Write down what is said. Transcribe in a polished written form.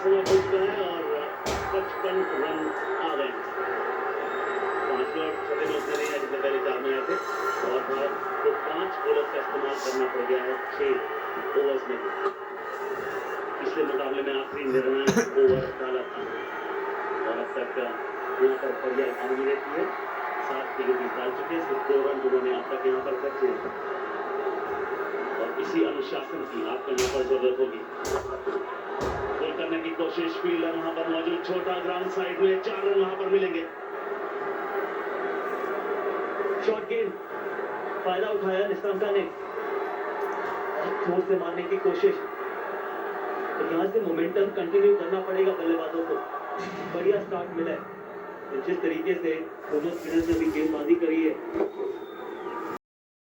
समय हो चुका है और 55 रन आ गए। 5 बॉल छठे में उसने नहीं है जितने पहले 4 में आए थे और भारत को 5 बॉलर का इस्तेमाल करना पड़ गया है 6 ओवर्स में। पिछले मुकाबले में आखिरी निर्णायक ओवर डाला था और अब तक यहाँ पर बढ़िया इकॉनमी रहती है। 7 विकेट डाल चुके हैं, सिर्फ 2 रन उन्होंने अब तक यहाँ पर खर्चे और इसी अनुशासन की आपको यहाँ पर जरूरत होगी। करने की कोशिश, फील्डर वहां पर मौजूद, छोटा ग्राउंड साइड में 4 रन वहां पर मिलेंगे। शॉर्ट गेंद, फायदा उठाया निस्तांका ने, जोर से मारने की कोशिश, तो यहां से मोमेंटम कंटिन्यू करना पड़ेगा बल्लेबाजों को। बढ़िया स्टार्ट मिला है, जिस तरीके से दोनों स्पिनर्स ने भी गेंदबाजी करी है